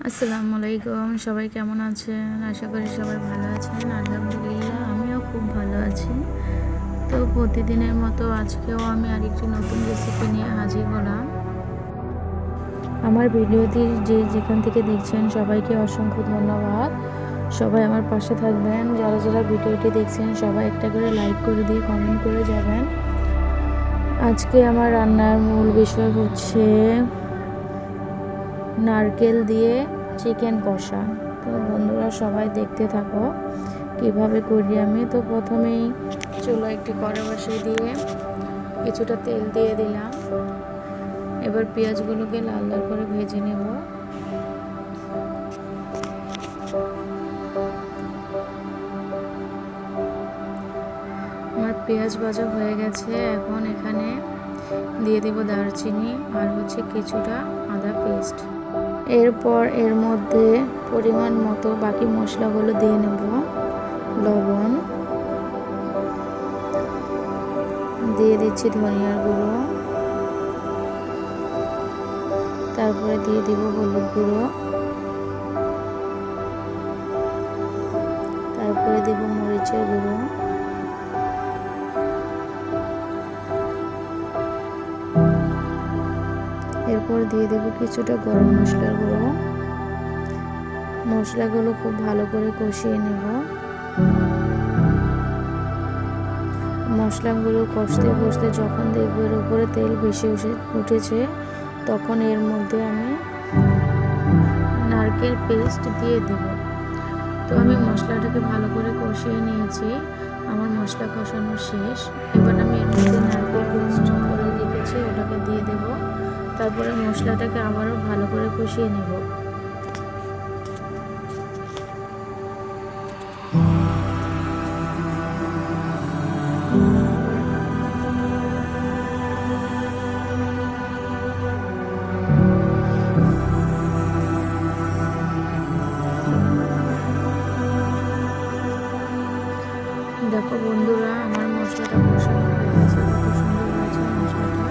আসসালামু আলাইকুম, সবাই কেমন আছেন? আশা করি সবাই ভালো আছেন। আলহামদুলিল্লাহ আমিও খুব ভালো আছি। তো প্রতিদিনের মতো আজকেও আমি আরেকটি নতুন রেসিপি নিয়ে হাজির হলাম। আমার ভিডিওটি যেখান থেকে দেখছেন সবাইকে অসংখ্য ধন্যবাদ। সবাই আমার পাশে থাকবেন। যারা যারা ভিডিওটি দেখছেন সবাই একটা করে লাইক করে দিয়ে কমেন্ট করে যাবেন। আজকে আমার রান্নার মূল বিষয় হচ্ছে নারকেল দিয়ে চিকেন কষা। তো বন্ধুরা সবাই দেখতে থাকো কিভাবে করি আমি। তো প্রথমেই চুলো একটি কড়া বসিয়ে দিয়ে কিছুটা তেল দিয়ে দিলাম। এবার পেঁয়াজগুলোকে লাল লাল করে ভেজে নেব। আমার পেঁয়াজ ভাজা হয়ে গেছে। এখন এখানে দিয়ে দেব দারচিনি আর হচ্ছে কিছুটা আদা পেস্ট। এরপর এর মধ্যে পরিমাণ মতো বাকি মশলাগুলো দিয়ে নেব। লবণ দিয়ে দিচ্ছি, ধনিয়ার গুঁড়ো, তারপরে দিয়ে দিব হলুদ গুঁড়ো, তারপরে দেব মরিচের গুঁড়ো, এরপর দিয়ে দেব কিছুটা গরম মশলার গুঁড়ো। মশলাগুলো খুব ভালো করে কষিয়ে নেব। মশলাগুলো কষতে কষতে যখন দেখব এর উপরে তেল ভেসে উঠেছে তখন এর মধ্যে আমি নারকেল পেস্ট দিয়ে দেব। তো আমি মশলাটাকে ভালো করে কষিয়ে নিয়েছি। আমার মশলা কষানো শেষ। এবার আমি এর মধ্যে নারকেল পেস্ট করে রেখেছি ওটাকে দিয়ে দেব। তারপরে মশলাটাকে আবারও ভালো করে কষিয়ে নেব। দেখো বন্ধুরা, আমার মশলাটা কষানো হয়ে গেছে। কত সুন্দর হয়েছে মশলাটা।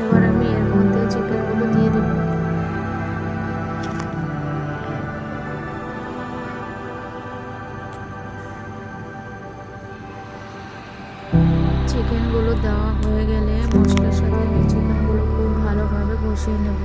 এবার আমি এর মধ্যে চিকেনগুলো দিয়ে দেব। চিকেনগুলো দেওয়া হয়ে গেলে মশলার সাথে আমি চিকেনগুলো খুব ভালোভাবে কষিয়ে নেব।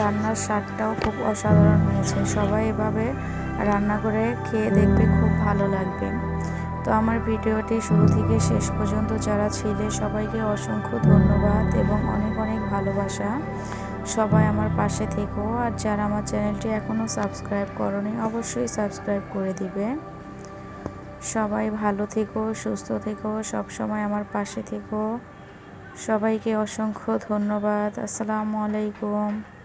রান্নার স্বাদটাও খুব অসাধারণ হয়েছে। সবাই এভাবে রান্না করে খেয়ে দেখবে, খুব ভালো লাগবে। তো আমার ভিডিওটি শুরু থেকে শেষ পর্যন্ত যারা ছিলে সবাইকে অসংখ্য ধন্যবাদ এবং অনেক অনেক ভালোবাসা। সবাই আমার পাশে থেকো, আর যারা আমার চ্যানেলটি এখনও সাবস্ক্রাইব করোনি অবশ্যই সাবস্ক্রাইব করে দিবে। সবাই ভালো থেকো, সুস্থ থেকো, সব সময় আমার পাশে থেকো। সবাইকে অসংখ্য ধন্যবাদ। আসসালামু আলাইকুম।